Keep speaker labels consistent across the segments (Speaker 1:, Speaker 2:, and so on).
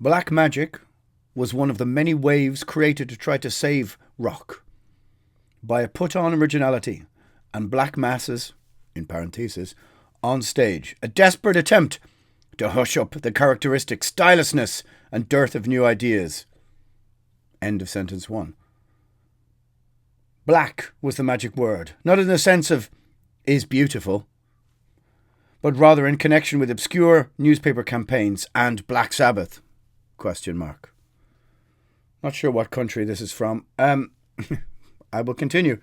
Speaker 1: Black magic was one of the many waves created to try to save rock by a put-on originality and black masses, in parentheses, on stage. A desperate attempt to hush up the characteristic stylelessness and dearth of new ideas. End of sentence 1. Black was the magic word, not in the sense of is beautiful, but rather in connection with obscure newspaper campaigns and Black Sabbath, ? Not sure what country this is from. I will continue.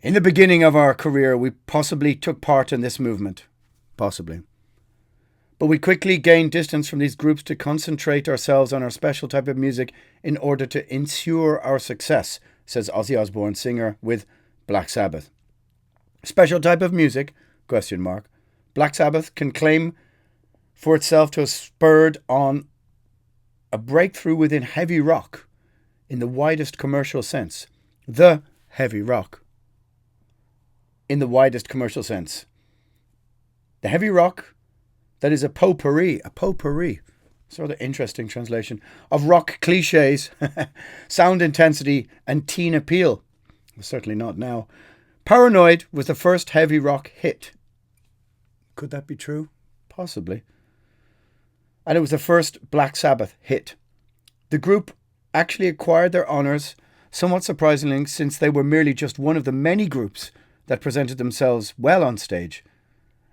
Speaker 1: In the beginning of our career, we possibly took part in this movement. Possibly. But we quickly gained distance from these groups to concentrate ourselves on our special type of music in order to ensure our success, says Ozzy Osbourne, singer with Black Sabbath. Special type of music? ? Black Sabbath can claim for itself to have spurred on a breakthrough within heavy rock in the widest commercial sense. The heavy rock. In the widest commercial sense. The heavy rock that is a potpourri, sort of interesting translation, of rock cliches, sound intensity and teen appeal. Certainly not now. Paranoid was the first heavy rock hit. Could that be true? Possibly. And it was the first Black Sabbath hit. The group actually acquired their honours, somewhat surprisingly, since they were merely just one of the many groups that presented themselves well on stage.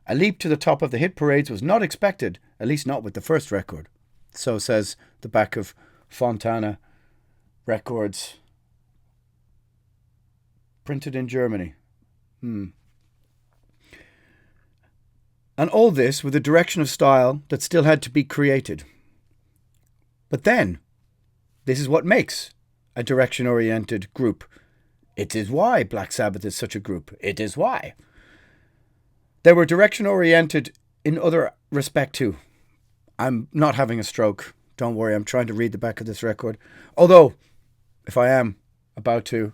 Speaker 1: A leap to the top of the hit parades was not expected, at least not with the first record. So says the back of Fontana Records. Printed in Germany. And all this with a direction of style that still had to be created. But then, this is what makes a direction-oriented group. It is why Black Sabbath is such a group. It is why. They were direction-oriented in other respect too. I'm not having a stroke. Don't worry, I'm trying to read the back of this record. Although, if I am about to,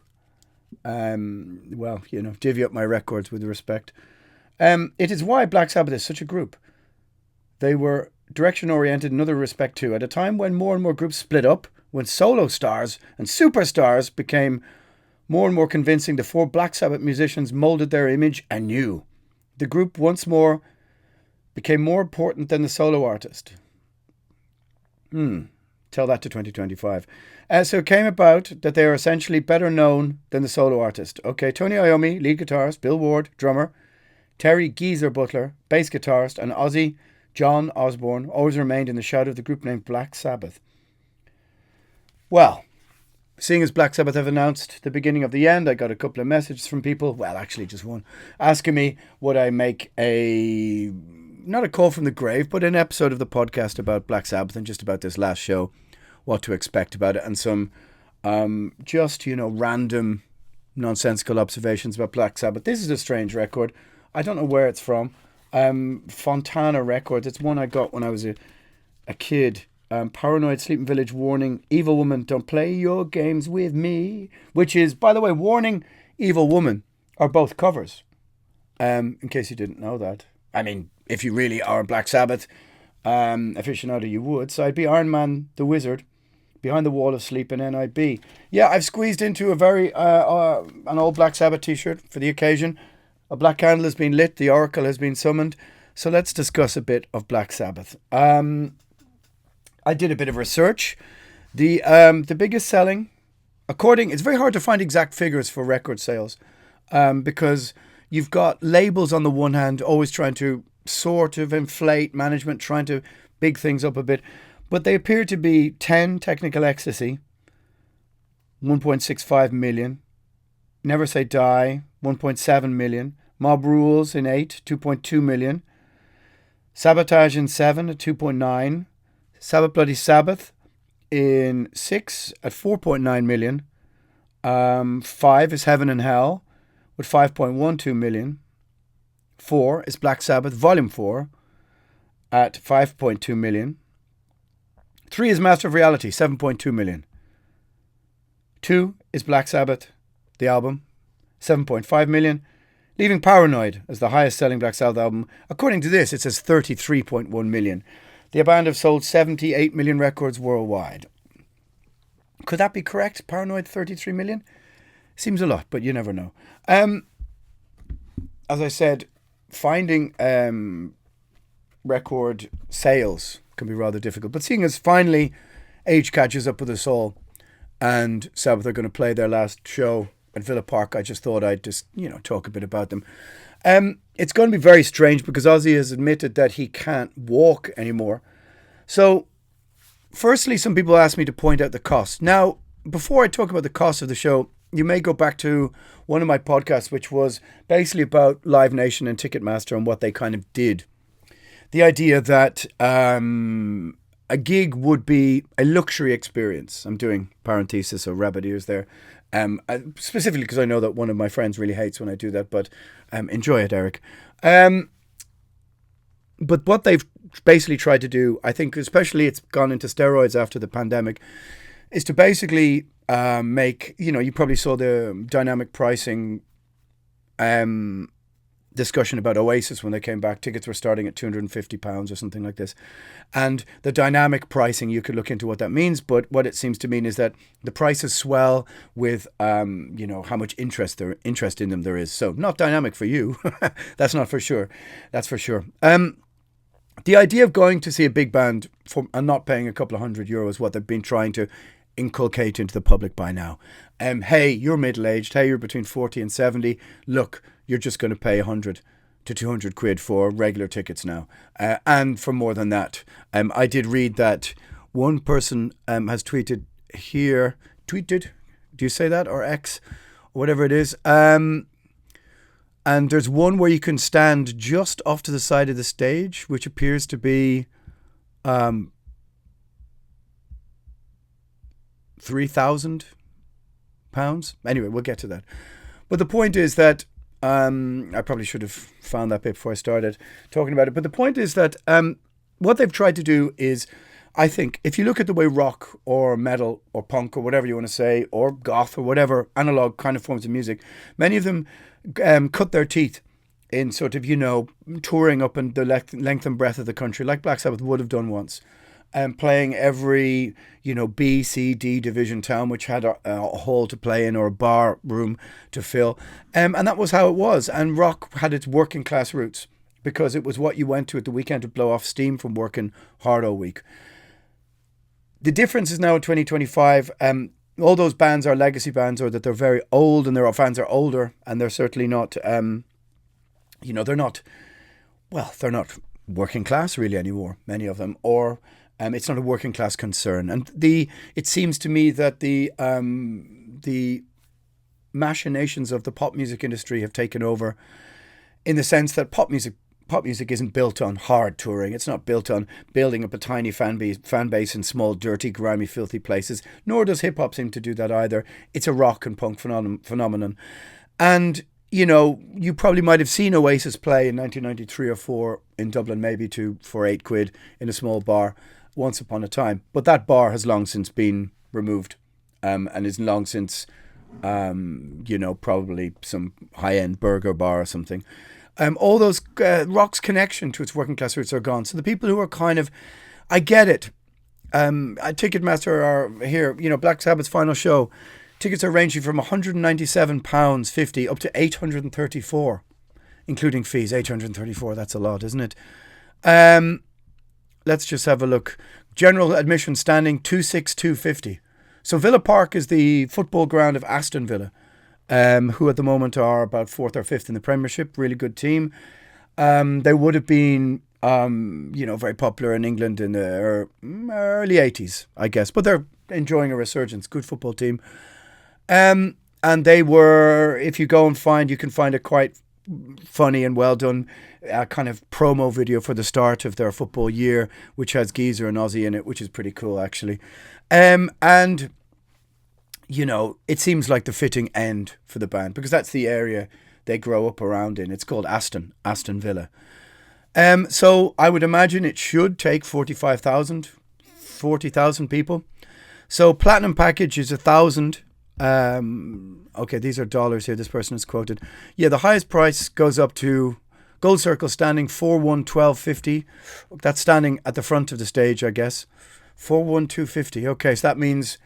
Speaker 1: divvy up my records with respect. It is why Black Sabbath is such a group. They were direction-oriented in other respect too. At a time when more and more groups split up, when solo stars and superstars became more and more convincing, the 4 Black Sabbath musicians moulded their image anew. The group once more became more important than the solo artist. Tell that to 2025. So it came about that they are essentially better known than the solo artist. Okay, Tony Iommi, lead guitarist, Bill Ward, drummer, Terry Geezer Butler, bass guitarist, and Ozzy John Osbourne always remained in the shadow of the group named Black Sabbath. Well, seeing as Black Sabbath have announced the beginning of the end, I got a couple of messages from people, well, actually just one, asking me would I make not a call from the grave, but an episode of the podcast about Black Sabbath and just about this last show, what to expect about it, and some random nonsensical observations about Black Sabbath. This is a strange record. I don't know where it's from. Fontana Records. It's one I got when I was a kid. Paranoid, Sleeping Village, Warning, Evil Woman, Don't Play Your Games With Me. Which is, by the way, Warning, Evil Woman are both covers. In case you didn't know that. I mean, if you really are a Black Sabbath aficionado, you would. So I'd be Iron Man the Wizard, Behind the Wall of Sleep, and NIB. Yeah, I've squeezed into a very an old Black Sabbath t-shirt for the occasion. A black candle has been lit. The oracle has been summoned. So let's discuss a bit of Black Sabbath. I did a bit of research. The biggest selling, it's very hard to find exact figures for record sales because you've got labels on the one hand always trying to sort of inflate, management trying to big things up a bit. But they appear to be 10 Technical Ecstasy, 1.65 million. Never Say Die, 1.7 million. Mob Rules in 8, 2.2 million. Sabotage in 7 at 2.9. Sabbath Bloody Sabbath in 6 at 4.9 million. 5 is Heaven and Hell with 5.12 million. 4 is Black Sabbath Volume 4 at 5.2 million. 3 is Master of Reality, 7.2 million. 2 is Black Sabbath, the album, 7.5 million. Leaving Paranoid as the highest selling Black Sabbath album. According to this, it says 33.1 million. The band have sold 78 million records worldwide. Could that be correct? Paranoid 33 million? Seems a lot, but you never know. As I said, finding record sales can be rather difficult. But seeing as finally age catches up with us all and Sabbath are going to play their last show at Villa Park, I just thought I'd just, talk a bit about them. It's going to be very strange because Ozzy has admitted that he can't walk anymore. So, firstly, some people asked me to point out the cost. Now, before I talk about the cost of the show, you may go back to one of my podcasts, which was basically about Live Nation and Ticketmaster and what they kind of did. The idea that a gig would be a luxury experience. I'm doing parenthesis or rabbit ears there. Specifically because I know that one of my friends really hates when I do that, but enjoy it, Eric. But what they've basically tried to do, I think especially it's gone into steroids after the pandemic, is to basically make, you probably saw the dynamic pricing discussion about Oasis when they came back. Tickets were starting at £250 or something like this. And the dynamic pricing, you could look into what that means, but what it seems to mean is that the prices swell with, how much interest in them there is. So not dynamic for you. That's not for sure. That's for sure. The idea of going to see a big band and not paying a couple of €100, what they've been trying to inculcate into the public by now. Hey, you're middle-aged. Hey, you're between 40 and 70. Look, you're just going to pay 100 to 200 quid for regular tickets now. And for more than that. I did read that one person has tweeted, do you say that? Or X? Or whatever it is. And there's one where you can stand just off to the side of the stage, which appears to be £3,000. Anyway, we'll get to that. But the point is that I probably should have found that bit before I started talking about it. But the point is that what they've tried to do is, I think, if you look at the way rock or metal or punk or whatever you want to say, or goth or whatever analog kind of forms of music, many of them cut their teeth in sort of, touring up in the length and breadth of the country, like Black Sabbath would have done once. Playing every, B, C, D division town, which had a hall to play in or a bar room to fill. And that was how it was. And rock had its working class roots because it was what you went to at the weekend to blow off steam from working hard all week. The difference is now in 2025, all those bands are legacy bands, or that they're very old and their fans are older, and they're certainly not, they're not working class really anymore, many of them, or it's not a working class concern. And it seems to me that the machinations of the pop music industry have taken over, in the sense that pop music isn't built on hard touring. It's not built on building up a tiny fan base in small, dirty, grimy, filthy places. Nor does hip hop seem to do that either. It's a rock and punk phenomenon. And you probably might have seen Oasis play in 1993 or 4 in Dublin, maybe for £8 in a small bar once upon a time. But that bar has long since been removed, and is long since, probably some high-end burger bar or something. All those rock's connection to its working class roots are gone. So the people who are kind of, I get it. Ticketmaster are here, Black Sabbath's final show. Tickets are ranging from £197.50 up to $834, including fees. $834, that's a lot, isn't it? Let's just have a look. General admission standing $262.50. So Villa Park is the football ground of Aston Villa, who at the moment are about 4th or 5th in the Premiership. Really good team. They would have been, very popular in England in the early 80s, I guess. But they're enjoying a resurgence. Good football team. And they were, if you go and you can find a quite funny and well done kind of promo video for the start of their football year, which has Geezer and Ozzy in it, which is pretty cool, actually. And, it seems like the fitting end for the band, because that's the area they grow up around in. It's called Aston Villa. So I would imagine it should take 40,000 people. So platinum package is 1,000. Okay, these are dollars here. This person is quoted. Yeah, the highest price goes up to Gold Circle standing 4-1-12-50. That's standing at the front of the stage, I guess. 4-1-2-50. Okay, so that means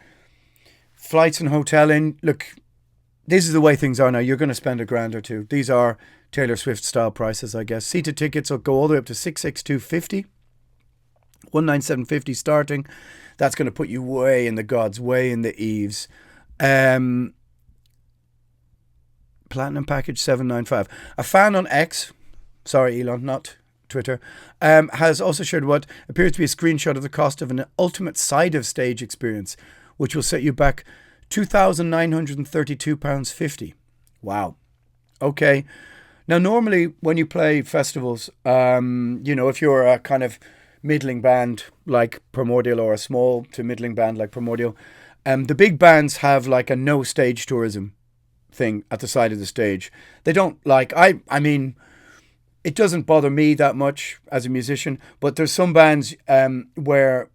Speaker 1: flights and hotel in. Look, this is the way things are now. You're going to spend $1,000 or $2,000. These are Taylor Swift style prices, I guess. Seated tickets will go all the way up to 662.50. 197.50 starting. That's going to put you way in the gods, way in the eaves. Platinum package 795. A fan on X, sorry Elon, not Twitter, has also shared what appears to be a screenshot of the cost of an ultimate side of stage experience, which will set you back £2,932.50. Wow. Okay. Now, normally when you play festivals, if you're a kind of middling band like Primordial or a small to middling band like Primordial, the big bands have like a no stage tourism thing at the side of the stage. They don't I mean, it doesn't bother me that much as a musician, but there's some bands where,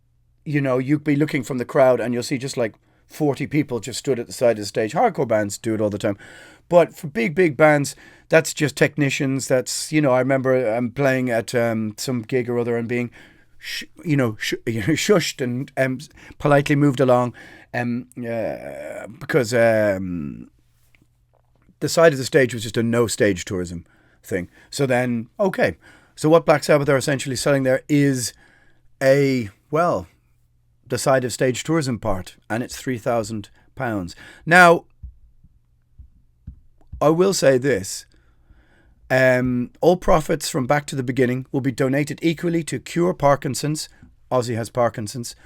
Speaker 1: you'd be looking from the crowd and you'll see just like 40 people just stood at the side of the stage. Hardcore bands do it all the time. But for big bands, that's just technicians. That's, I remember playing at some gig or other and being, shushed and politely moved along because the side of the stage was just a no stage tourism thing. So then, okay. So what Black Sabbath are essentially selling there is the side of stage tourism part, and it's £3,000. Now, I will say this. All profits from Back to the Beginning will be donated equally to Cure Parkinson's. Ozzy has Parkinson's.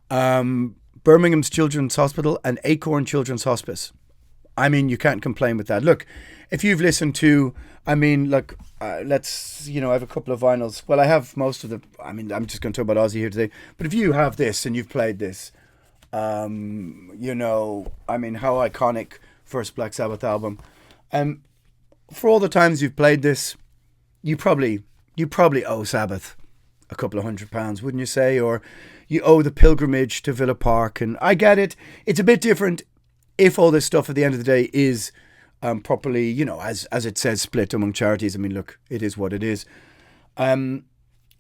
Speaker 1: Birmingham's Children's Hospital and Acorn Children's Hospice. I mean, you can't complain with that. Look, if you've listened to, I have a couple of vinyls. Well, I have most of the, I'm just going to talk about Ozzy here today. But if you have this and you've played this, how iconic first Black Sabbath album. For all the times you've played this, you probably owe Sabbath a couple of £100, wouldn't you say? Or you owe the pilgrimage to Villa Park. And I get it. It's a bit different if all this stuff at the end of the day is properly, as it says, split among charities. I mean, look, it is what it is. I'm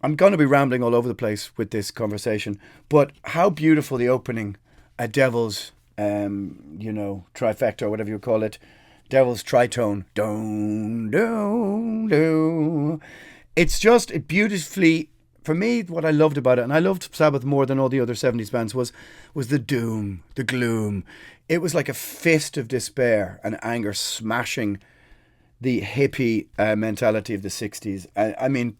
Speaker 1: going to be rambling all over the place with this conversation, but how beautiful the opening at Devil's, trifecta or whatever you call it, Devil's tritone. Dun, dun, dun. It's just beautifully, for me, what I loved about it, and I loved Sabbath more than all the other 70s bands, was the doom, the gloom. It was like a fist of despair and anger smashing the hippie mentality of the 60s. I mean,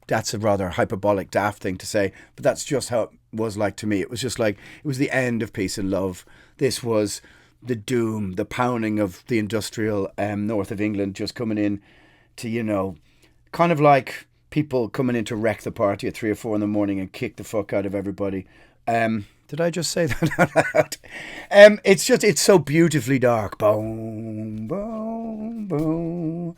Speaker 1: that's a rather hyperbolic, daft thing to say, but that's just how it was like to me. It was just like, it was the end of peace and love. This was the doom, the pounding of the industrial north of England just coming in to, kind of like people coming in to wreck the party at 3 or 4 in the morning and kick the fuck out of everybody. Did I just say that out loud? It's so beautifully dark. Boom, boom, boom.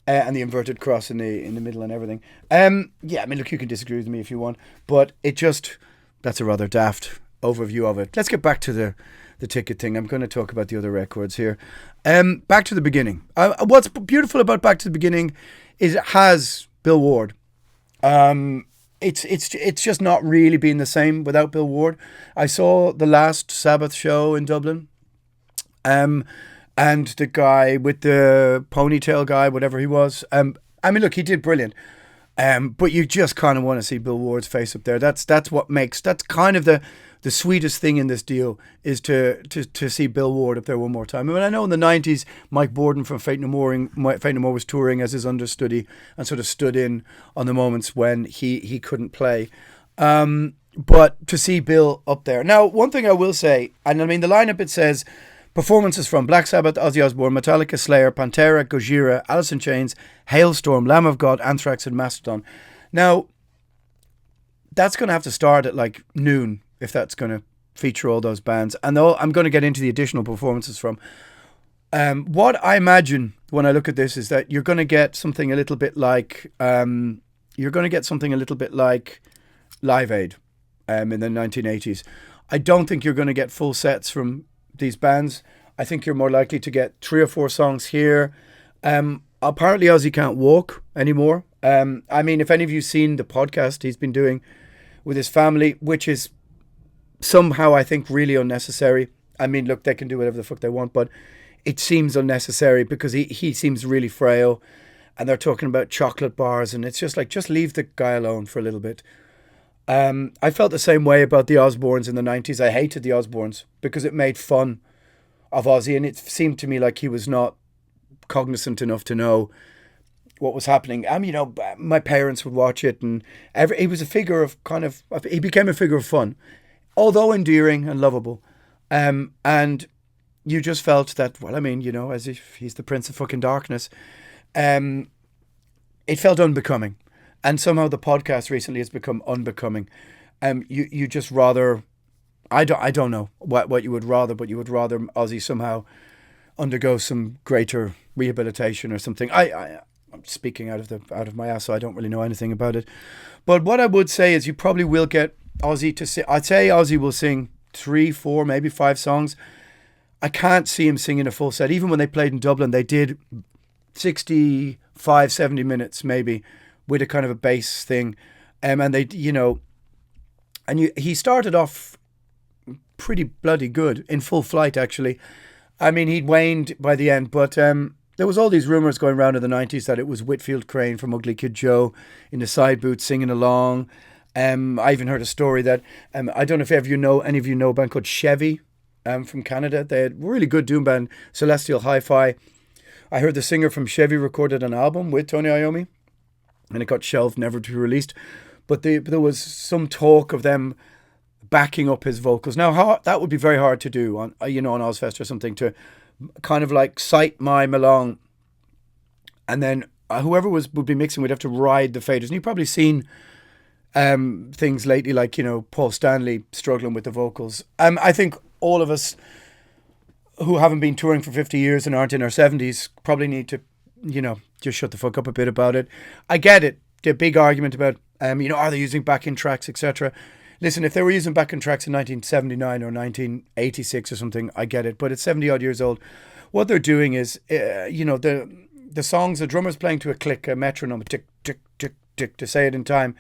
Speaker 1: And the inverted cross in the middle and everything. Look, you can disagree with me if you want, but that's a rather daft overview of it. Let's get back to the ticket thing. I'm going to talk about the other records here. Back to the Beginning. What's beautiful about Back to the Beginning is it has Bill Ward. It's just not really been the same without Bill Ward. I saw the last Sabbath show in Dublin, and the guy with the ponytail guy, whatever he was. Look, he did brilliant. But you just kind of want to see Bill Ward's face up there. That's kind of the sweetest thing in this deal is to see Bill Ward up there one more time. I mean, I know in the 90s, Mike Borden from Fate No More was touring as his understudy and sort of stood in on the moments when he couldn't play. But to see Bill up there. Now, one thing I will say, and I mean, the lineup, it says performances from Black Sabbath, Ozzy Osbourne, Metallica, Slayer, Pantera, Gojira, Alice in Chains, Hailstorm, Lamb of God, Anthrax and Mastodon. Now, that's going to have to start at like noon if that's going to feature all those bands. And I'm going to get into the additional performances from. What I imagine when I look at this is that you're going to get something a little bit like Live Aid in the 1980s. I don't think you're going to get full sets from these bands. I think you're more likely to get 3 or 4 songs here. apparently Ozzy can't walk anymore. I mean, if any of you seen the podcast he's been doing with his family, which is somehow, I think, really unnecessary. I mean, look, they can do whatever the fuck they want, but it seems unnecessary because he seems really frail, and they're talking about chocolate bars, and it's just like, just leave the guy alone for a little bit. I felt the same way about the Osbournes in the 90s. I hated the Osbournes because it made fun of Ozzy, and it seemed to me like he was not cognizant enough to know what was happening. You know, my parents would watch it, and he was a figure of he became a figure of fun, although endearing and lovable. And you just felt that, well, I mean, you know, as if he's the Prince of fucking Darkness. It felt unbecoming. And somehow the podcast recently has become unbecoming. You just rather, I don't know what you would rather, but you would rather Ozzy somehow undergo some greater rehabilitation or something. I'm speaking out of my ass, so I don't really know anything about it. But what I would say is you probably will get Ozzy to sing. I'd say Ozzy will sing 3, 4, maybe 5 songs. I can't see him singing a full set. Even when they played in Dublin, they did 65, 70 minutes maybe with a kind of a bass thing. And they, you know, and he started off pretty bloody good in Full Flight, actually. I mean, he'd waned by the end, but there was all these rumours going around in the 90s that it was Whitfield Crane from Ugly Kid Joe in the side booth singing along. I even heard a story that, I don't know if any of you know a band called Chevy from Canada. They had a really good doom band, Celestial Hi-Fi. I heard the singer from Chevy recorded an album with Tony Iommi, and it got shelved, never to be released. But there was some talk of them backing up his vocals. Now, that would be very hard to do on Ozfest or something, to kind of like sight mime along, and then whoever would be mixing would have to ride the faders. And you've probably seen things lately, like, you know, Paul Stanley struggling with the vocals. I think all of us who haven't been touring for 50 years and aren't in our 70s probably need to, you know, just shut the fuck up a bit about it. I get it. The big argument about, you know, are they using backing tracks, etc. Listen, if they were using backing tracks in 1979 or 1986 or something, I get it. But it's 70 odd years old. What they're doing is, you know, the songs, the drummer's playing to a click, a metronome, tick, tick, tick, tick, to say it in time.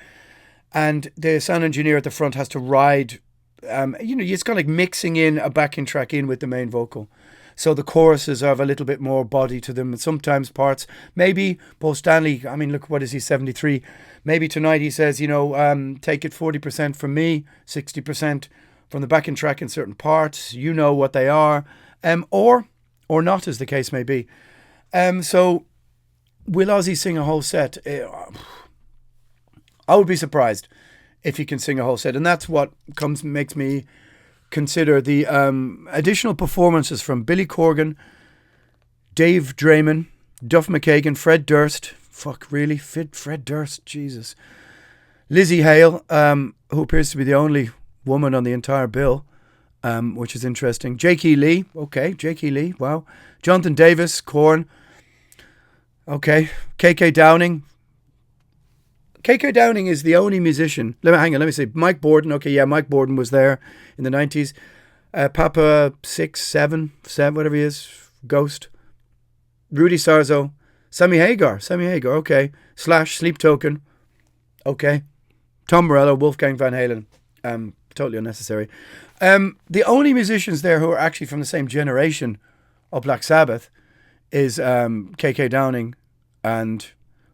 Speaker 1: And the sound engineer at the front has to ride, you know, it's kind of like mixing in a backing track in with the main vocal. So the choruses have a little bit more body to them, and sometimes parts. Maybe Paul Stanley, I mean, look, what is he, 73? Maybe tonight he says, you know, take it 40% from me, 60% from the backing track in certain parts. You know what they are, or not, as the case may be. So will Ozzy sing a whole set? I would be surprised if he can sing a whole set, and that's what makes me consider the additional performances from Billy Corgan, Dave Drayman, Duff McKagan, Fred Durst. Fuck, really? Fred Durst? Jesus. Lizzie Hale, who appears to be the only woman on the entire bill, which is interesting. Jake E. Lee. Okay, Jake E. Lee. Wow. Jonathan Davis, Korn. Okay. KK Downing. KK Downing is the only musician. Let me say. Mike Borden. Okay, yeah, Mike Borden was there in the 90s. Papa 6, 7, whatever he is. Ghost. Rudy Sarzo. Sammy Hagar. Okay. Slash, Sleep Token. Okay. Tom Morello, Wolfgang Van Halen. Totally unnecessary. The only musicians there who are actually from the same generation of Black Sabbath is KK Downing and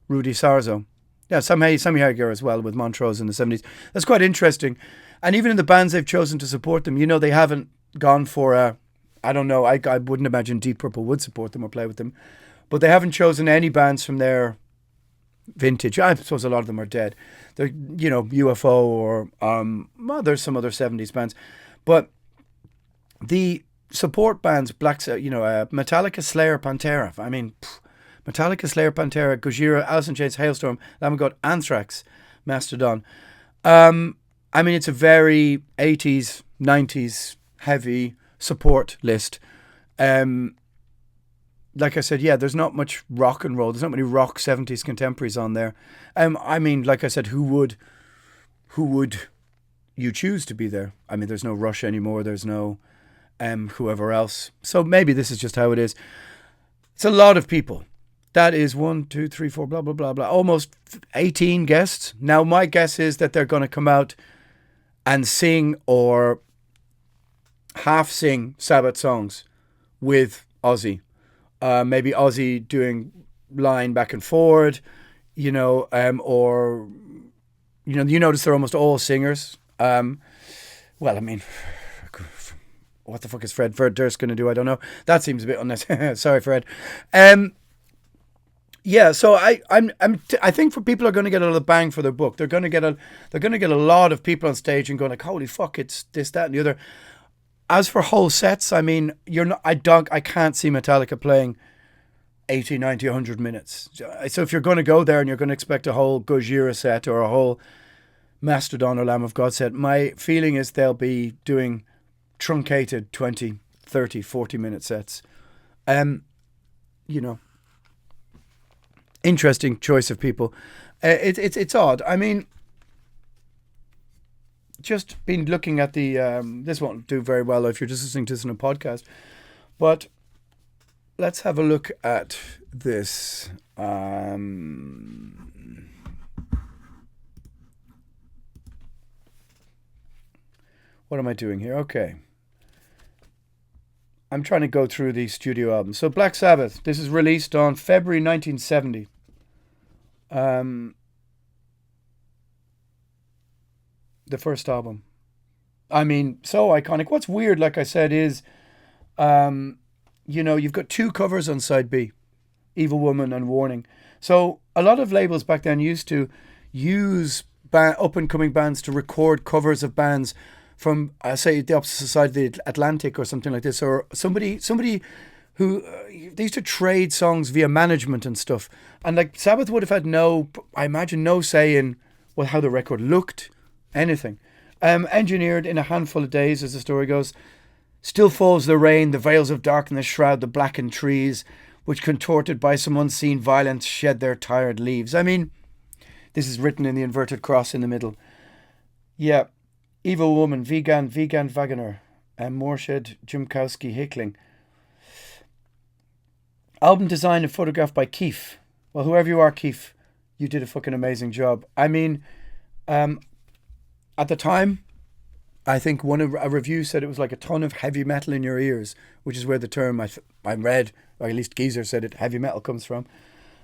Speaker 1: Rudy Sarzo. Yeah, Sammy Hagar as well, with Montrose in the 70s. That's quite interesting. And even in the bands they've chosen to support them, you know, they haven't gone for I don't know, I wouldn't imagine Deep Purple would support them or play with them. But they haven't chosen any bands from their vintage. I suppose a lot of them are dead. They're, you know, UFO or, well, there's some other 70s bands. But the support bands, Metallica, Slayer, Pantera. I mean, Metallica, Slayer, Pantera, Gojira, Alice in Chains, Hailstorm, Lamb of God, Anthrax, Mastodon. I mean, it's a very 80s, 90s heavy support list. Like I said, yeah, there's not much rock and roll. There's not many rock 70s contemporaries on there. I mean, like I said, who would you choose to be there? I mean, there's no Rush anymore. There's no whoever else. So maybe this is just how it is. It's a lot of people. That is 1, 2, 3, 4, blah, blah, blah, blah. Almost 18 guests. Now, my guess is that they're going to come out and sing or half sing Sabbath songs with Ozzy. Maybe Ozzy doing line back and forward, or, you notice they're almost all singers. Well, I mean, what the fuck is Fred Durst going to do? I don't know. That seems a bit unnecessary. Sorry, Fred. Yeah, so I think for people are going to get a little bang for their buck. They're going to get a lot of people on stage and going like, holy fuck, it's this, that, and the other. As for whole sets, I mean, I can't see Metallica playing 80, 90, 100 minutes. So if you're going to go there and you're going to expect a whole Gojira set or a whole Mastodon or Lamb of God set, my feeling is they'll be doing truncated 20, 30, 40-minute sets. Interesting choice of people. It's odd. I mean, just been looking at the this won't do very well if you're just listening to this on a podcast, but let's have a look at this. What am I doing here? Okay, I'm trying to go through the studio albums. So Black Sabbath, this is released on February 1970. The first album. I mean, so iconic. What's weird, like I said, is, you've got 2 covers on side B, Evil Woman and Warning. So a lot of labels back then used to use up-and-coming bands to record covers of bands from, say, the opposite side of the Atlantic or something like this, or somebody who they used to trade songs via management and stuff. And like Sabbath would have had no say in how the record looked, anything. Engineered in a handful of days, as the story goes. Still falls the rain, the veils of darkness shroud the blackened trees, which contorted by some unseen violence shed their tired leaves. I mean, this is written in the inverted cross in the middle. Yeah. Evil Woman, Vegan Wagner, and Morshed Jumkowski Hickling. Album design and photographed by Keith. Well, whoever you are, Keith, you did a fucking amazing job. I mean, at the time, I think a review said it was like a ton of heavy metal in your ears, which is where the term I read, or at least Geezer said it, heavy metal comes from.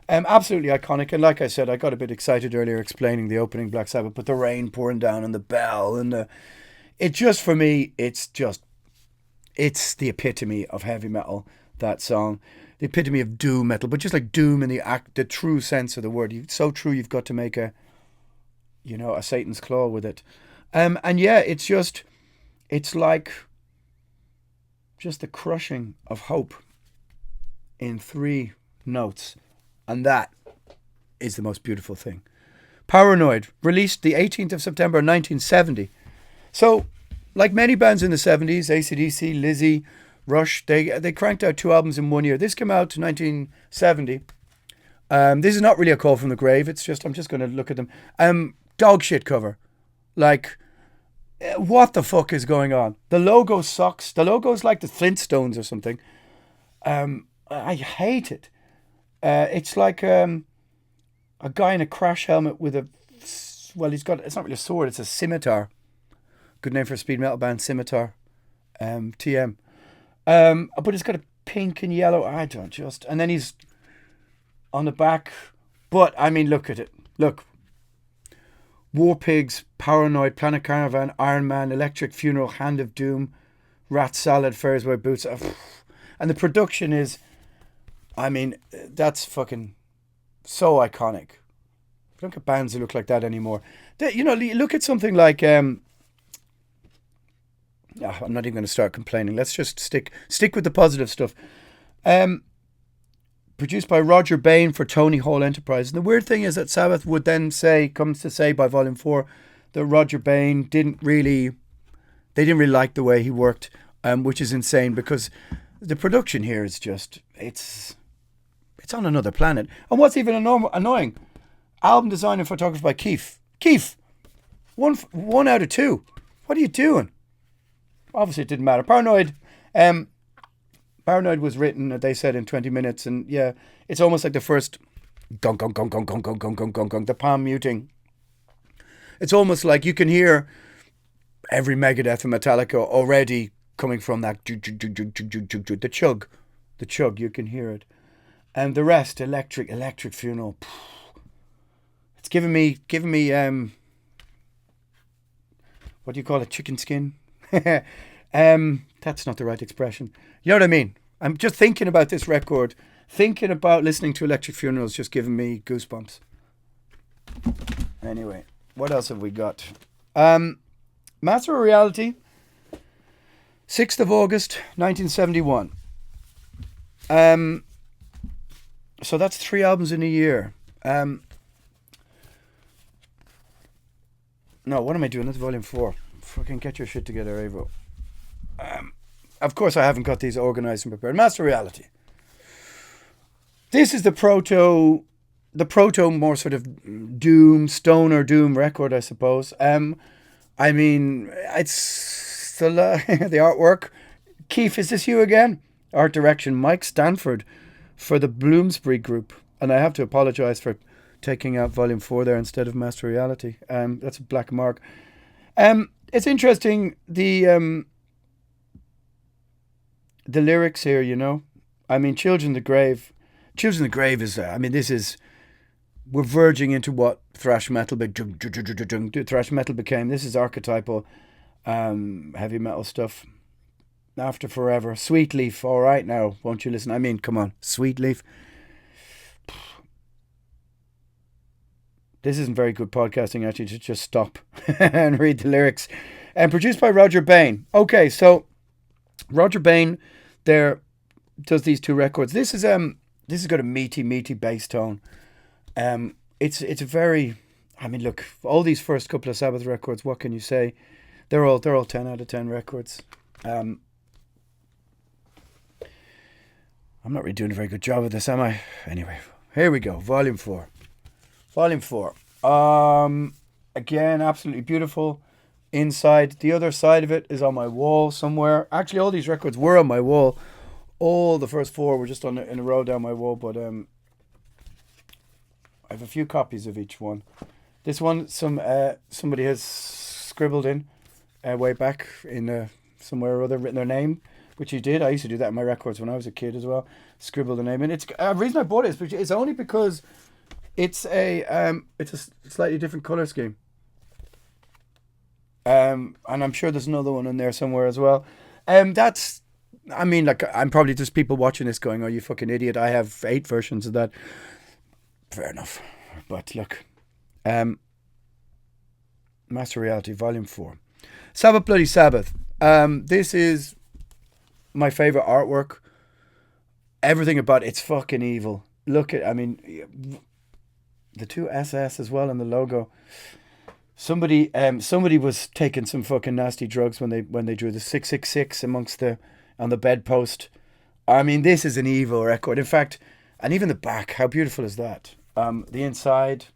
Speaker 1: Absolutely iconic. And like I said, I got a bit excited earlier explaining the opening Black Sabbath, but the rain pouring down and the bell and it just, for me, it's the epitome of heavy metal, that song. The epitome of doom metal, but just like doom in the true sense of the word. It's so true, you've got to make a Satan's claw with it. And yeah, it's like just the crushing of hope in 3 notes. And that is the most beautiful thing. Paranoid, released the 18th of September 1970. So, like many bands in the 70s, AC/DC, Lizzie, Rush, they cranked out 2 albums in 1 year. This came out in 1970. This is not really a call from the grave. It's just, I'm just going to look at them. Dog shit cover. Like, what the fuck is going on? The logo sucks. The logo's like the Flintstones or something. I hate it. It's like a guy in a crash helmet with it's not really a sword, it's a scimitar. Good name for a speed metal band, Scimitar. TM. But it's got a pink and yellow, and then he's on the back. But, I mean, look at it. Look. War Pigs, Paranoid, Planet Caravan, Iron Man, Electric Funeral, Hand of Doom, Rat Salad, Ferris Wheel Boots. And the production is, I mean, that's fucking so iconic. I don't get bands that look like that anymore. Look at something like, I'm not even going to start complaining. Let's just stick with the positive stuff. Produced by Roger Bain for Tony Hall Enterprises. And the weird thing is that Sabbath would then comes to say by Volume 4 that Roger Bain didn't really like the way he worked, which is insane because the production here is just, it's on another planet. And what's even annoying, album design and photography by Keith. Keith, one out of 2. What are you doing? Obviously it didn't matter. Paranoid, Paranoid was written, they said, in 20 minutes. And yeah, it's almost like the first gong, gong, gong, gong, gong, gong, gong, gong, gong, gong, the palm muting. It's almost like you can hear every Megadeth and Metallica already coming from that the chug. The chug, you can hear it. And the rest, electric funeral. It's giving me what do you call it? Chicken skin? That's not the right expression. You know what I mean? I'm just thinking about this record, thinking about listening to Electric Funerals, just giving me goosebumps. Anyway, what else have we got? Master of Reality, 6th of August, 1971. So that's 3 albums in a year. No, what am I doing? That's volume 4. Fucking get your shit together, Avo. Of course, I haven't got these organized and prepared. Master Reality. This is the proto more sort of doom, stoner doom record, I suppose. I mean, it's the artwork. Keith, is this you again? Art direction, Mike Stanford for the Bloomsbury Group. And I have to apologize for taking out volume 4 there instead of Master Reality. That's a black mark. It's interesting, the lyrics here, you know. I mean, Children of the Grave is, we're verging into what thrash metal became. This is archetypal heavy metal stuff. After Forever. Sweet Leaf, all right now, won't you listen? I mean, come on, Sweet Leaf. This isn't very good podcasting, actually, to just stop and read the lyrics. And produced by Roger Bain. Okay, so Roger Bain there does these 2 records. This has got a meaty bass tone. It's a very, I mean, look, all these first couple of Sabbath records, what can you say? They're all 10 out of 10 records. I'm not really doing a very good job of this, am I? Anyway, here we go. Volume 4. Again, absolutely beautiful. Inside, the other side of it is on my wall somewhere. Actually, all these records were on my wall. All the first 4 were just in a row down my wall, but I have a few copies of each one. This one, somebody has scribbled in way back in somewhere or other, written their name, which he did. I used to do that in my records when I was a kid as well. Scribble the name in. It's the reason I bought it is only because it's a slightly different color scheme. And I'm sure there's another one in there somewhere as well. I'm probably just people watching this going, "Oh, you fucking idiot! I have 8 versions of that." Fair enough, but look, Master Reality, Volume 4, Sabbath Bloody Sabbath. This is my favorite artwork. Everything about it's fucking evil. Look at, the 2 SS as well in the logo. Somebody was taking some fucking nasty drugs when they drew the 666 on the bedpost. I mean, this is an evil record. In fact, and even the back, how beautiful is that? The inside.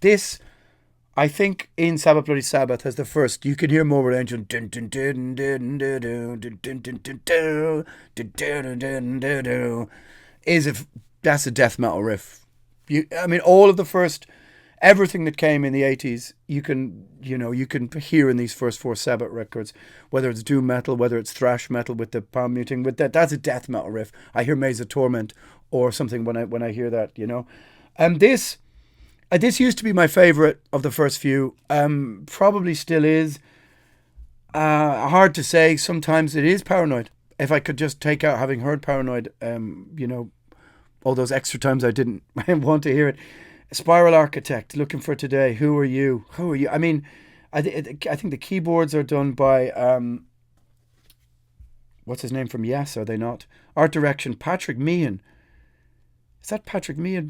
Speaker 1: This, I think, in Sabbath Bloody Sabbath has the first. You can hear Morbid Angel. That's a death metal riff. All of the first, everything that came in the 80s, you can hear in these first 4 Sabbath records, whether it's doom metal, whether it's thrash metal with the palm muting, with that's a death metal riff. I hear Maze of Torment or something when I hear that, you know. And this used to be my favorite of the first few. Probably still is. Hard to say. Sometimes it is Paranoid. If I could just take out having heard Paranoid, all those extra times I didn't want to hear it. Spiral Architect, Looking for Today, Who Are You? I mean, I think the keyboards are done by, what's his name from Yes, are they not? Art direction, Patrick Meehan. Is that Patrick Meehan?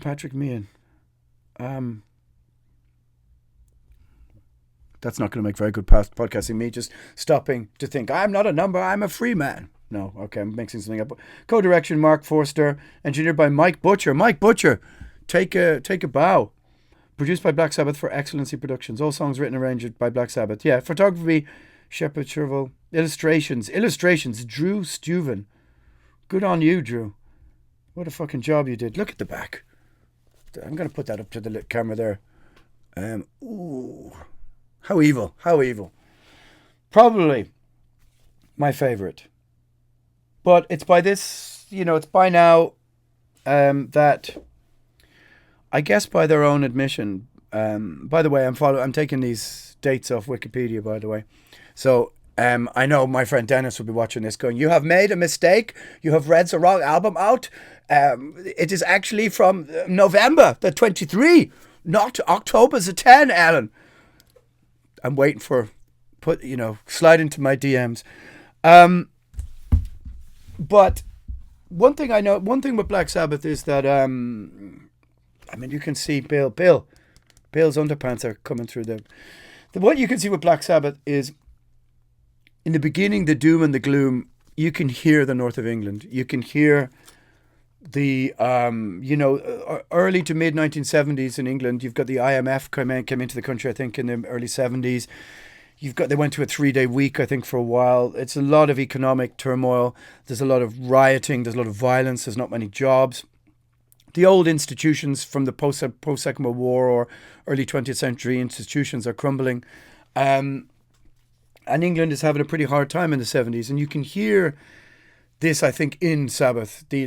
Speaker 1: That's not going to make very good podcasting, me just stopping to think, I'm not a number, I'm a free man. No, okay, I'm mixing something up. Co-direction, Mark Forster. Engineered by Mike Butcher. Mike Butcher, take a bow. Produced by Black Sabbath for Excellency Productions. All songs written and arranged by Black Sabbath. Yeah, photography, Shepard Chervil. Illustrations, Drew Steuven. Good on you, Drew. What a fucking job you did. Look at the back. I'm going to put that up to the camera there. Ooh. How evil. Probably my favourite. But it's by this, it's by now that, I guess by their own admission, by the way, I'm taking these dates off Wikipedia, by the way. So I know my friend Dennis will be watching this going, you have made a mistake. You have read the wrong album out. It is actually from November the 23, not October the 10, Alan. I'm waiting for, slide into my DMs. But one thing with Black Sabbath is that, you can see Bill's underpants are coming through what you can see with Black Sabbath is, in the beginning, the doom and the gloom, you can hear the north of England. You can hear the, early to mid 1970s in England. You've got the IMF came into the country, I think, in the early 70s. They went to a 3-day week, I think, for a while. It's a lot of economic turmoil. There's a lot of rioting. There's a lot of violence. There's not many jobs. The old institutions from the post-Second World War or early 20th century institutions are crumbling. And England is having a pretty hard time in the 70s. And you can hear this, I think, in Sabbath, the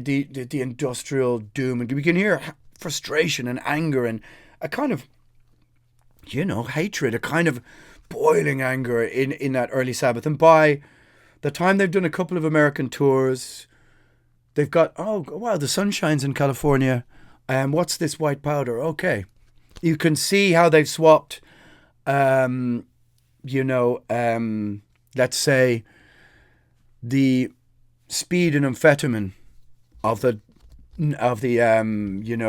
Speaker 1: industrial doom. And we can hear frustration and anger and a kind of, hatred, a kind of boiling anger in that early Sabbath. And by the time they've done a couple of American tours, they've got, oh, wow, the sun shines in California. What's this white powder? Okay. You can see how they've swapped, let's say, the speed and amphetamine of the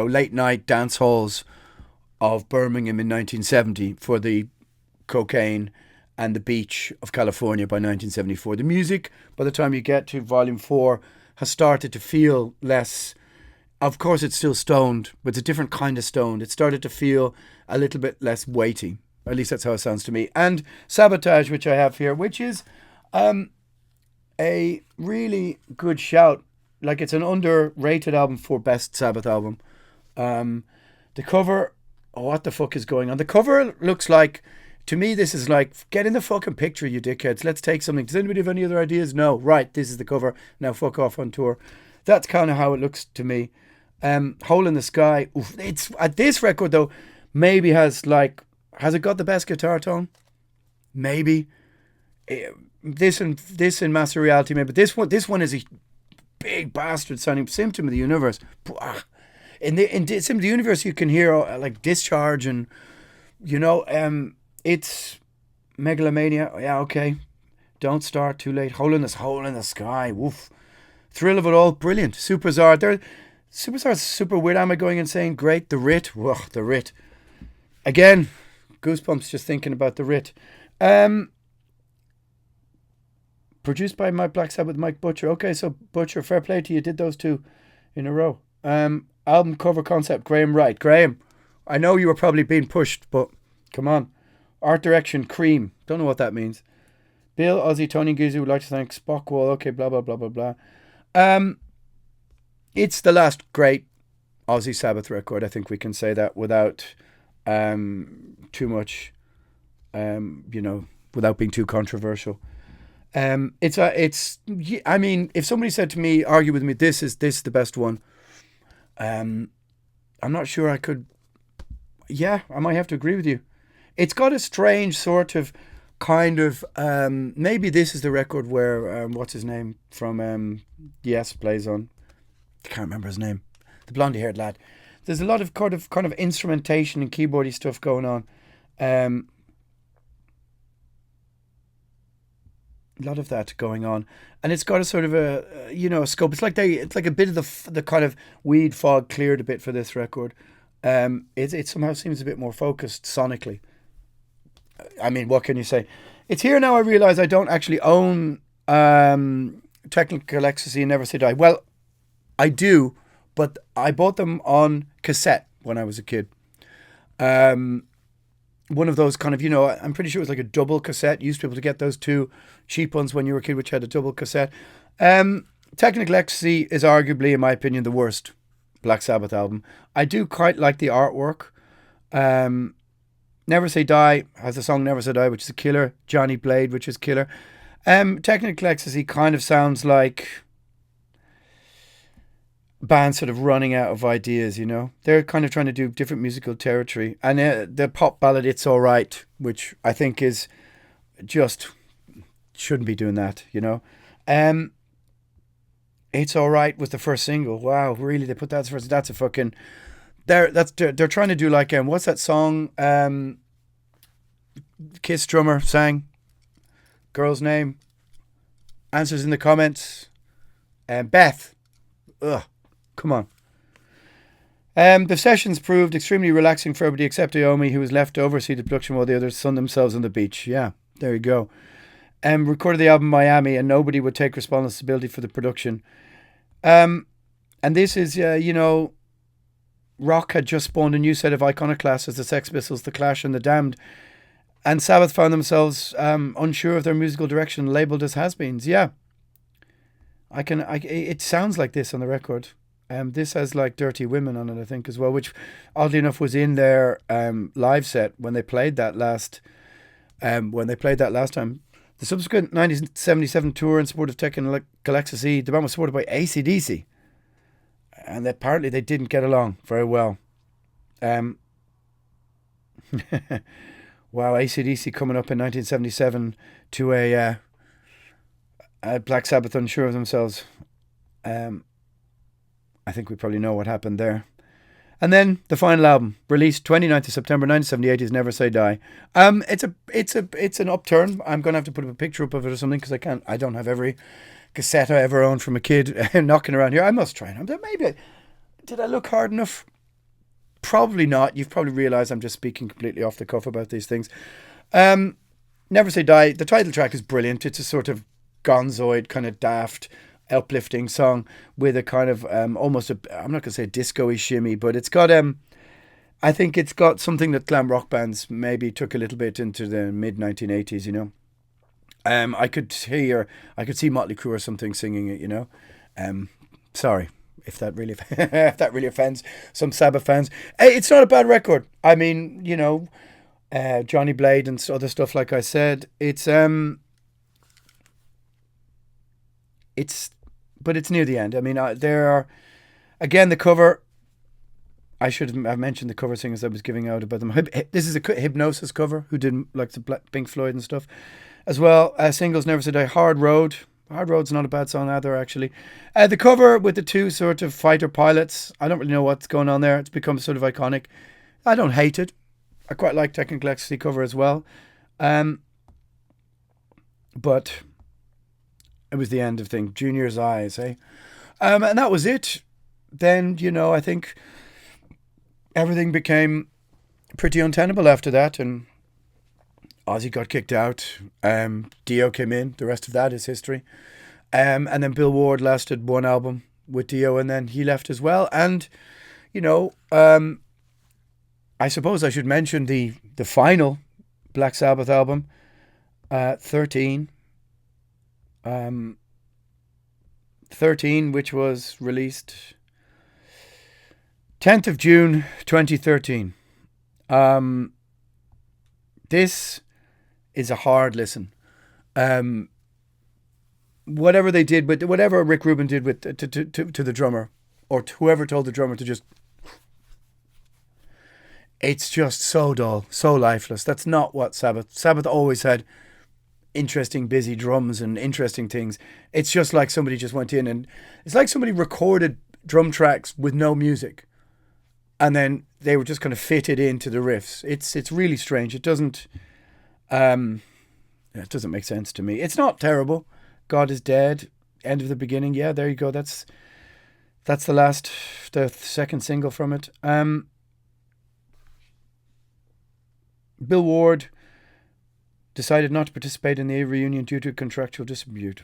Speaker 1: late night dance halls of Birmingham in 1970 for the cocaine and the beach of California by 1974. The music, by the time you get to Volume 4, has started to feel less, of course it's still stoned, but it's a different kind of stoned. It started to feel a little bit less weighty. At least that's how it sounds to me. And Sabotage, which I have here, which is a really good shout. Like, it's an underrated album for Best Sabbath album. The cover, what the fuck is going on? The cover looks like, to me, this is like, get in the fucking picture, you dickheads. Let's take something. Does anybody have any other ideas? No. Right, this is the cover. Now fuck off on tour. That's kind of how it looks to me. Hole in the Sky. Oof, it's at this record, though, maybe has it got the best guitar tone? Maybe. This in Master Reality, maybe. This one is a big bastard sounding Symptom of the Universe. In Symptom of the Universe, you can hear like Discharge and, it's Megalomania. Yeah, okay. Don't Start Too Late. Hole in the Sky. Woof. Thrill of It All. Brilliant. Superstar. Superstar's super weird. Am I going insane? Great. The Writ. Whoa, The Writ. Again, goosebumps just thinking about The Writ. Produced by Black Sabbath, Mike Butcher. Okay, so Butcher, fair play to you. Did those two in a row. Album cover concept, Graham Wright. Graham, I know you were probably being pushed, but come on. Art direction, Cream. Don't know what that means. Bill, Ozzy, Tony Gizu would like to thank Spockwall. Okay, blah, blah, blah, blah, blah. It's the last great Ozzy Sabbath record. I think we can say that without too much, without being too controversial. If somebody said to me, argue with me, this is the best one. I'm not sure I could. Yeah, I might have to agree with you. It's got a strange sort of kind of, maybe this is the record where, what's his name from Yes plays on. I can't remember his name. The blondie haired lad. There's a lot of kind of instrumentation and keyboardy stuff going on. A lot of that going on, and it's got a sort of a scope. It's like a bit of the kind of weed fog cleared a bit for this record. It somehow seems a bit more focused sonically. I mean, what can you say? It's here now. I realise I don't actually own Technical Ecstasy and Never Say Die. Well, I do, but I bought them on cassette when I was a kid. one of those kind of, you know, I'm pretty sure it was like a double cassette. You used to be able to get those two cheap ones when you were a kid, which had a double cassette. Technical Ecstasy is arguably, in my opinion, the worst Black Sabbath album. I do quite like the artwork. Never Say Die has the song Never Say Die, which is a killer. Johnny Blade, which is killer. Technical Ecstasy kind of sounds like bands sort of running out of ideas, you know. They're kind of trying to do different musical territory. And the pop ballad It's Alright, which I think is just shouldn't be doing that, you know. It's Alright was the first single. Wow, really? They put that as first. That's a fucking. They're trying to do like what's that song? Kiss drummer sang. Girl's name. Answers in the comments. Beth. Ugh, come on. The sessions proved extremely relaxing for everybody except Iommi, who was left to oversee the production while the others sunned themselves on the beach. Yeah, there you go. Recorded the album in Miami, and nobody would take responsibility for the production. And this is, you know, rock had just spawned a new set of iconoclasts as the Sex Pistols, the Clash, and the Damned. And Sabbath found themselves unsure of their musical direction, labelled as has-beens. Yeah, it sounds like this on the record. This has like Dirty Women on it, I think, as well, which oddly enough was in their live set when they played that last time. The subsequent 1977 tour in support of Technical Ecstasy, the band was supported by AC/DC, and apparently they didn't get along very well. Wow, AC/DC coming up in 1977 to a Black Sabbath unsure of themselves. I think we probably know what happened there. And then the final album, released 29th of September 1978, is Never Say Die. It's an upturn. I'm going to have to put up a picture up of it or something because I don't have every cassette I ever owned from a kid knocking around here. I must try it. Maybe did I look hard enough? Probably not. You've probably realised I'm just speaking completely off the cuff about these things. Never Say Die. The title track is brilliant. It's a sort of gonzoid, kind of daft, uplifting song with a kind of almost I'm not going to say disco-y shimmy, but it's got I think it's got something that glam rock bands maybe took a little bit into the mid 1980s, you know. I could see Motley Crue or something singing it, you know. Sorry if that really if that really offends some Sabbath fans. Hey, it's not a bad record. I mean, you know, Johnny Blade and other stuff, like I said, but it's near the end. I mean, there are, again, the cover. I should have mentioned the cover singers I was giving out about them. This is a Hypnosis cover, who did like the Pink Floyd and stuff, as well. Singles Never Say Die, Hard Road. Hard Road's not a bad song either, actually. The cover with the two sort of fighter pilots. I don't really know what's going on there. It's become sort of iconic. I don't hate it. I quite like Technical Ecstasy cover as well. But it was the end of things. Junior's Eyes, eh? And that was it. Then, you know, I think everything became pretty untenable after that, and Ozzy got kicked out. Dio came in. The rest of that is history. And then Bill Ward lasted one album with Dio, and then he left as well. And, you know, I suppose I should mention the final Black Sabbath album, 13. 13, which was released 10th of June 2013. This is a hard listen. Whatever they did, but whatever Rick Rubin did with to the drummer, or whoever told the drummer to just, it's just so dull, so lifeless. That's not what Sabbath always had. Interesting, busy drums and interesting things. It's just like somebody just went in and it's like somebody recorded drum tracks with no music, and then they were just kind of fitted into the riffs. It's really strange. It doesn't make sense to me. It's not terrible. God is Dead, End of the Beginning. Yeah, there you go. That's the second single from it. Bill Ward decided not to participate in the reunion due to a contractual dispute.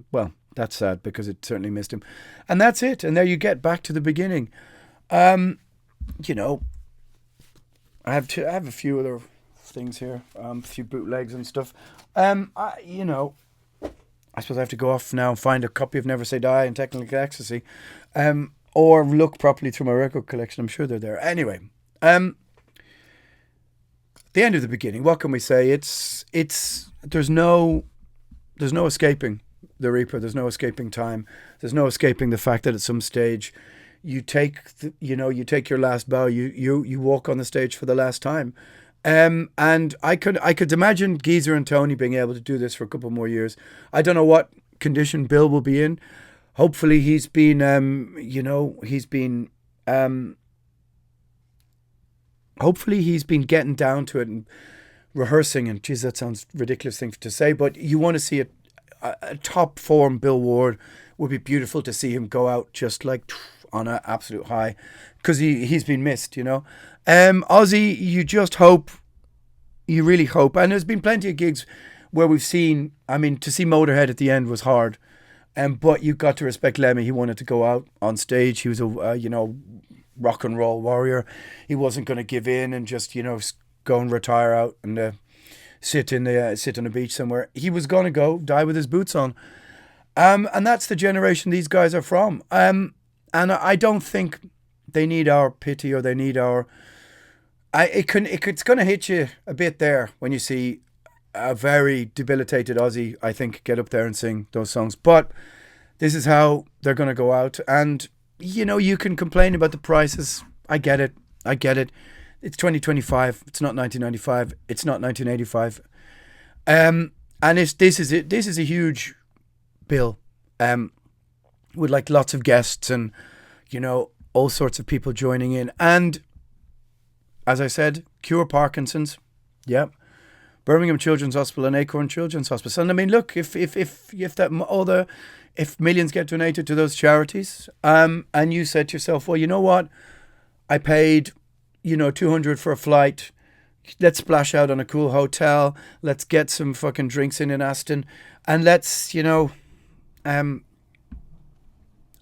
Speaker 1: Well, that's sad because it certainly missed him. And that's it. And there you get back to the beginning. You know, I have a few other things here, a few bootlegs and stuff. You know, I suppose I have to go off now and find a copy of Never Say Die and Technical Ecstasy, or look properly through my record collection. I'm sure they're there. Anyway, the end of the beginning. What can we say? It's there's no escaping the Reaper. There's no escaping time. There's no escaping the fact that at some stage you take you take your last bow. You walk on the stage for the last time. And I could imagine Geezer and Tony being able to do this for a couple more years. I don't know what condition Bill will be in. Hopefully he's been hopefully he's been getting down to it and rehearsing. And geez, that sounds ridiculous thing to say, but you want to see a top form Bill Ward. Would be beautiful to see him go out just like on an absolute high, because he's been missed, you know. Ozzy, you just hope, you really hope, and there's been plenty of gigs where we've seen, I mean, to see Motorhead at the end was hard, but you got to respect Lemmy. He wanted to go out on stage. He was a rock and roll warrior. He wasn't going to give in and just go and retire out and sit on the beach somewhere. He was going to go die with his boots on, and that's the generation these guys are from. And I don't think they need our pity, or they need our... It's going to hit you a bit there when you see a very debilitated Ozzy, I think, get up there and sing those songs. But this is how they're going to go out. And, you can complain about the prices. I get it. It's 2025. It's not 1995. It's not 1985. And this is a huge bill. With like lots of guests and, all sorts of people joining in. And as I said, cure Parkinson's. Yep. Birmingham Children's Hospital and Acorn Children's Hospital. And I mean, look, if millions get donated to those charities, and you said to yourself, well, you know what? I paid, $200 for a flight. Let's splash out on a cool hotel. Let's get some fucking drinks in Aston. And let's,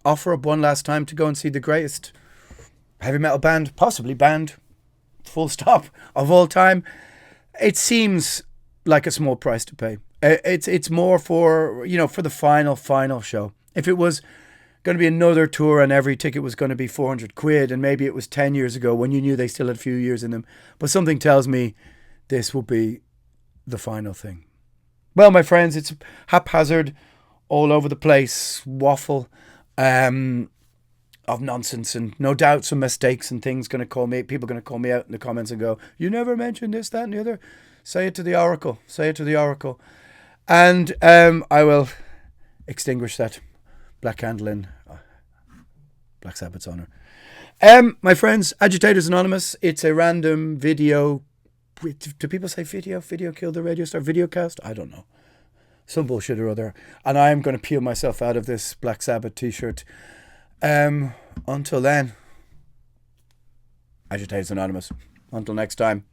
Speaker 1: offer up one last time to go and see the greatest heavy metal band, possibly band, full stop, of all time. It seems like a small price to pay. It's more for, for the final show. If it was going to be another tour and every ticket was going to be 400 quid, and maybe it was 10 years ago when you knew they still had a few years in them, but something tells me this will be the final thing. Well, my friends, it's haphazard, all over the place, waffle, of nonsense, and no doubt some mistakes and things people are going to call me out in the comments and go, you never mentioned this, that and the other. Say it to the oracle. And I will extinguish that black candle in Black Sabbath's honour. My friends, Agitators Anonymous, it's a random video. Do people say video killed the radio star? Videocast? I don't know. Some bullshit or other. And I am going to peel myself out of this Black Sabbath t-shirt. Until then, Agitators Anonymous. Until next time.